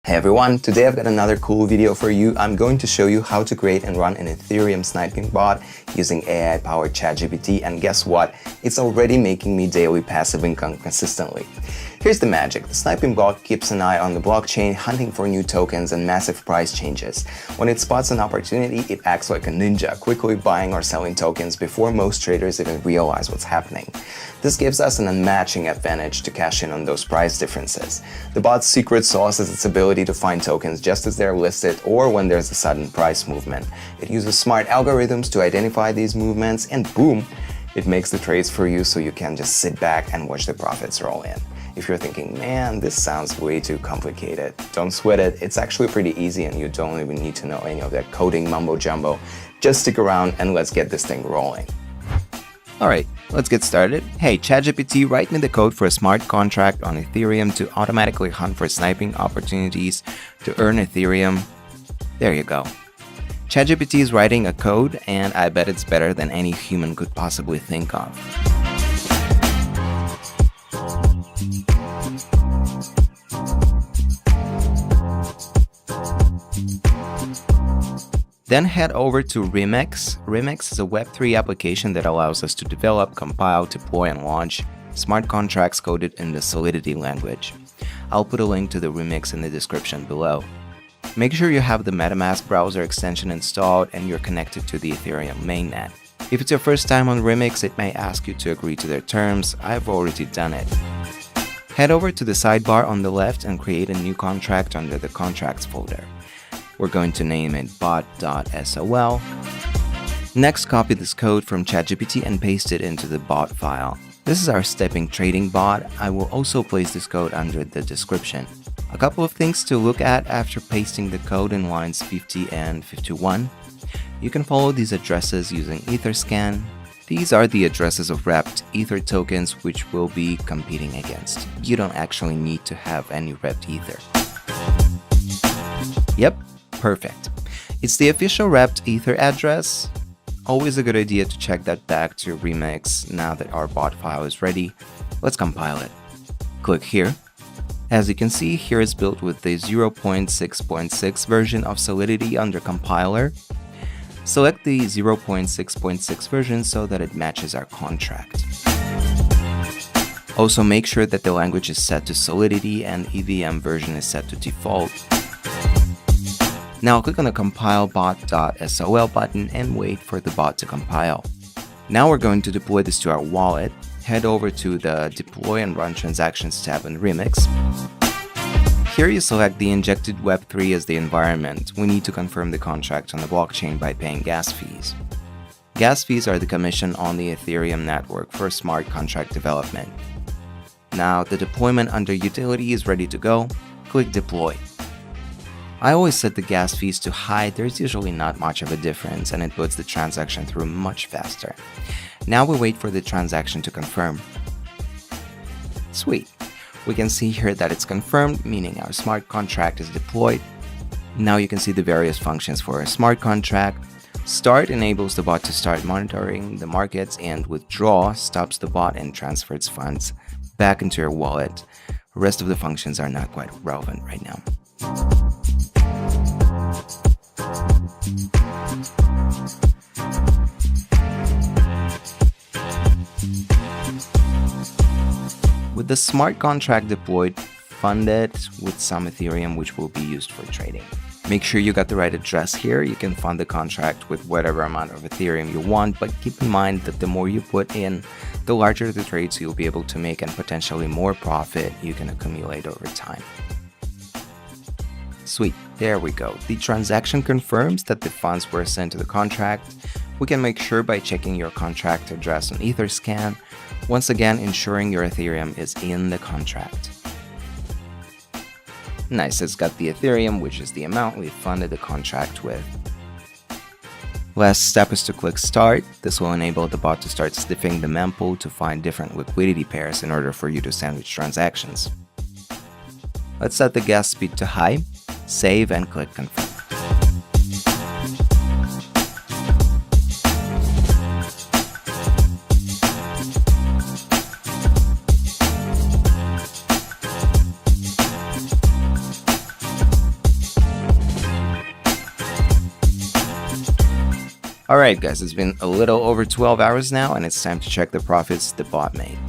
Hey everyone, today I've got another cool video for you. I'm going to show you how to create and run an Ethereum sniping bot using AI-powered ChatGPT, and guess what? It's already making me daily passive income consistently. Here's the magic. The sniping bot keeps an eye on the blockchain, hunting for new tokens and massive price changes. When it spots an opportunity, it acts like a ninja, quickly buying or selling tokens before most traders even realize what's happening. This gives us an unmatching advantage to cash in on those price differences. The bot's secret sauce is its ability to find tokens just as they're listed or when there's a sudden price movement. It uses smart algorithms to identify these movements, and boom, it makes the trades for you so you can just sit back and watch the profits roll in. If you're thinking, man, this sounds way too complicated, don't sweat it. It's actually pretty easy and you don't even need to know any of that coding mumbo jumbo. Just stick around and let's get this thing rolling. Alright, let's get started. Hey, ChatGPT, write me the code for a smart contract on Ethereum to automatically hunt for sniping opportunities to earn Ethereum. There you go. ChatGPT is writing a code, and I bet it's better than any human could possibly think of. Then head over to Remix. Remix is a Web3 application that allows us to develop, compile, deploy, and launch smart contracts coded in the Solidity language. I'll put a link to the Remix in the description below. Make sure you have the MetaMask browser extension installed and you're connected to the Ethereum mainnet. If it's your first time on Remix, it may ask you to agree to their terms. I've already done it. Head over to the sidebar on the left and create a new contract under the Contracts folder. We're going to name it bot.sol. Next, copy this code from ChatGPT and paste it into the bot file. This is our stepping trading bot. I will also place this code under the description. A couple of things to look at after pasting the code in lines 50 and 51. You can follow these addresses using Etherscan. These are the addresses of wrapped Ether tokens which we'll be competing against. You don't actually need to have any wrapped Ether. Yep. Perfect. It's the official wrapped Ether address. Always a good idea to check that back to Remix now that our bot file is ready. Let's compile it. Click here. As you can see, here it's built with the 0.6.6 version of Solidity under compiler. Select the 0.6.6 version so that it matches our contract. Also make sure that the language is set to Solidity and EVM version is set to default. Now click on the Compile bot.sol button and wait for the bot to compile. Now we're going to deploy this to our wallet. Head over to the Deploy and Run Transactions tab in Remix. Here you select the injected Web3 as the environment. We need to confirm the contract on the blockchain by paying gas fees. Gas fees are the commission on the Ethereum network for smart contract development. Now the deployment under Utility is ready to go. Click Deploy. I always set the gas fees to high. There's usually not much of a difference and it puts the transaction through much faster. Now we wait for the transaction to confirm. Sweet. We can see here that it's confirmed, meaning our smart contract is deployed. Now you can see the various functions for a smart contract. Start enables the bot to start monitoring the markets, and Withdraw stops the bot and transfers funds back into your wallet. The rest of the functions are not quite relevant right now. With the smart contract deployed, fund it with some Ethereum which will be used for trading. Make sure you got the right address here. You can fund the contract with whatever amount of Ethereum you want, but keep in mind that the more you put in, the larger the trades you'll be able to make and potentially more profit you can accumulate over time. Sweet, there we go. The transaction confirms that the funds were sent to the contract. We can make sure by checking your contract address on Etherscan, once again ensuring your Ethereum is in the contract. Nice, it's got the Ethereum, which is the amount we funded the contract with. Last step is to click Start. This will enable the bot to start sniffing the mempool to find different liquidity pairs in order for you to sandwich transactions. Let's set the gas speed to high, save, and click Confirm. Alright guys, it's been a little over 12 hours now and it's time to check the profits the bot made.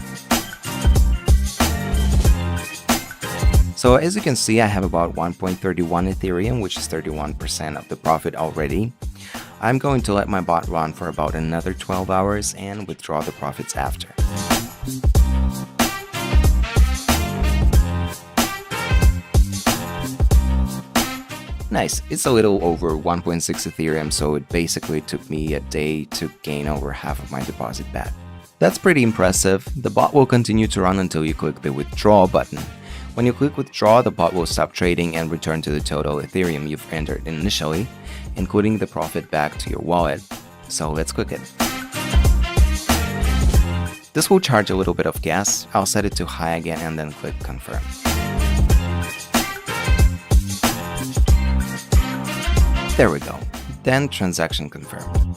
So as you can see, I have about 1.31 Ethereum, which is 31% of the profit already. I'm going to let my bot run for about another 12 hours and withdraw the profits after. Nice, it's a little over 1.6 Ethereum, so it basically took me a day to gain over half of my deposit back. That's pretty impressive. The bot will continue to run until you click the withdraw button. When you click withdraw, the bot will stop trading and return to the total Ethereum you've entered initially, including the profit back to your wallet. So let's click it. This will charge a little bit of gas. I'll set it to high again and then click confirm. There we go. Then transaction confirmed.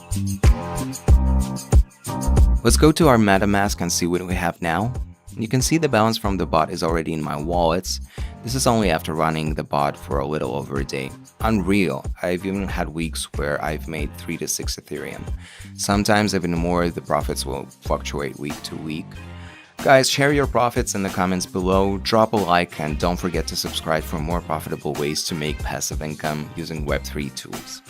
Let's go to our MetaMask and see what we have now. You can see the balance from the bot is already in my wallets. This is only after running the bot for a little over a day. Unreal. I've even had weeks where I've made 3 to 6 Ethereum. Sometimes even more. The profits will fluctuate week to week. Guys, share your profits in the comments below, drop a like, and don't forget to subscribe for more profitable ways to make passive income using Web3 tools.